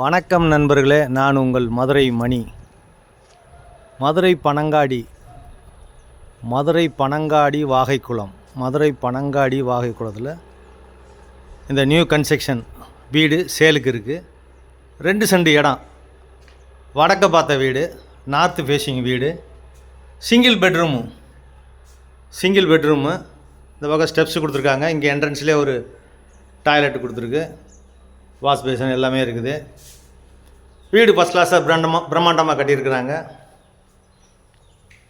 வணக்கம் நண்பர்களே, நான் உங்கள் மதுரை மணி. மதுரை பனங்காடி வாகைக்குளத்தில் இந்த நியூ கன்ஸ்ட்ரக்ஷன் வீடு சேலுக்கு இருக்குது. 2 சென்ட் இடம், வடக்க பார்த்த வீடு, நார்த்து ஃபேஸிங் வீடு, சிங்கிள் பெட்ரூமு. இந்த பக்கம் ஸ்டெப்ஸ் கொடுத்துருக்காங்க. இங்கே என்ட்ரன்ஸ்லேயே ஒரு டாய்லெட் கொடுத்துருக்கு, வாஷ் பேஷன் எல்லாமே இருக்குது. வீடு ஃபஸ்ட் கிளாஸாக பிரம்மாண்டமாக கட்டியிருக்கிறாங்க.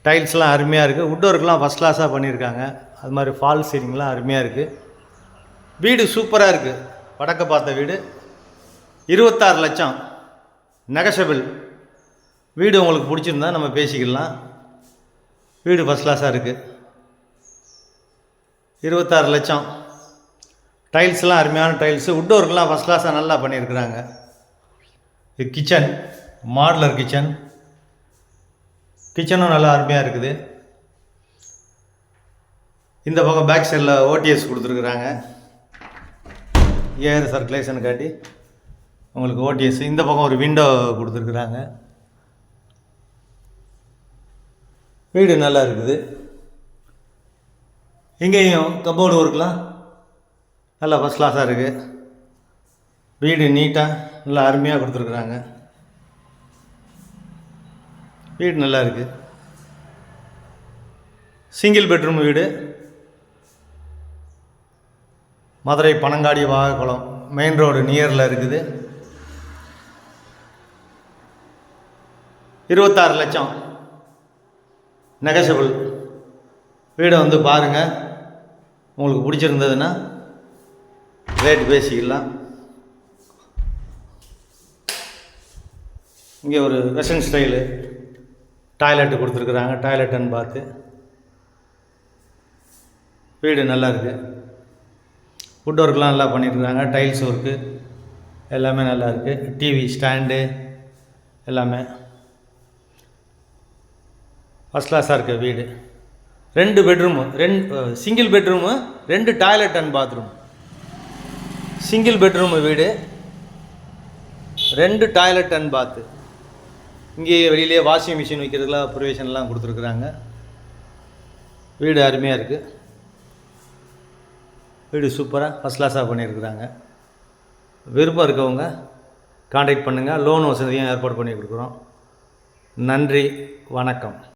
டைல்ஸ்லாம் அருமையாக இருக்குது. வுட் ஒர்க்லாம் ஃபஸ்ட் கிளாஸாக பண்ணியிருக்காங்க. அது மாதிரி ஃபால் சீலிங்லாம் அருமையாக இருக்குது. வீடு சூப்பராக இருக்குது. வடக்க பார்த்த வீடு, 26 லட்சம் நெகஷபிள். வீடு உங்களுக்கு பிடிச்சிருந்தா நம்ம பேசிக்கலாம். வீடு ஃபஸ்ட் கிளாஸாக இருக்குது. 26 லட்சம். டைல்ஸ்லாம் அருமையான டைல்ஸு. வுட் ஒர்க்லாம் ஃபஸ்ட் கிளாஸாக நல்லா பண்ணியிருக்கிறாங்க. இது கிச்சன், மாடுலர் கிச்சனும் நல்லா அருமையாக இருக்குது. இந்த பக்கம் பேக் சைடில் ஓடிஎஸ் கொடுத்துருக்குறாங்க, ஏர் சர்க்குலேஷன் காட்டி உங்களுக்கு ஓடிஎஸ். இந்த பக்கம் ஒரு விண்டோ கொடுத்துருக்குறாங்க. வீடு நல்லா இருக்குது. இங்கேயும் கப்போர்டு ஒர்க்லாம் நல்லா ஃபஸ்ட் கிளாஸாக இருக்குது. வீடு நீட்டாக நல்லா அருமையாக கொடுத்துருக்குறாங்க. வீடு நல்லா இருக்குது. சிங்கிள் பெட்ரூம் வீடு, மதுரை பனங்காடி வாகைக்குளம் மெயின் ரோடு நியரில் இருக்குது. 26 லட்சம் நெகஷபிள். வீடை வந்து பாருங்கள், உங்களுக்கு பிடிச்சிருந்ததுன்னா ரேட் பேசிக்கலாம். இங்கே ஒரு வெஸ்டர்ன் ஸ்டைலு டாய்லெட்டு கொடுத்துருக்குறாங்க, டாய்லெட் அண்ட் பாத்து. வீடு நல்லா இருக்குது. வுட் ஒர்க்லாம் நல்லா பண்ணியிருக்கிறாங்க, டைல்ஸ் ஒர்க்கு எல்லாமே நல்லா இருக்குது. டிவி ஸ்டாண்டு எல்லாமே ஃபஸ்ட் கிளாஸாக இருக்குது. வீடு 2 bedroom, single bedroom, 2 toilet and bathroom. Single bedroom வீடு, 2 டாய்லெட் அண்ட் பாத்து. இங்கே வெளியிலே வாஷிங் மிஷின் வைக்கிறதுலாம் ப்ரொவிஷன்லாம் கொடுத்துருக்குறாங்க. வீடு அருமையாக இருக்குது. வீடு சூப்பராக ஃபஸ்ட் கிளாஸாக பண்ணியிருக்கிறாங்க. விருப்பம் இருக்கவங்க கான்டாக்ட் பண்ணுங்கள். லோன் வசதியும் ஏற்பாடு பண்ணி கொடுக்குறோம். நன்றி, வணக்கம்.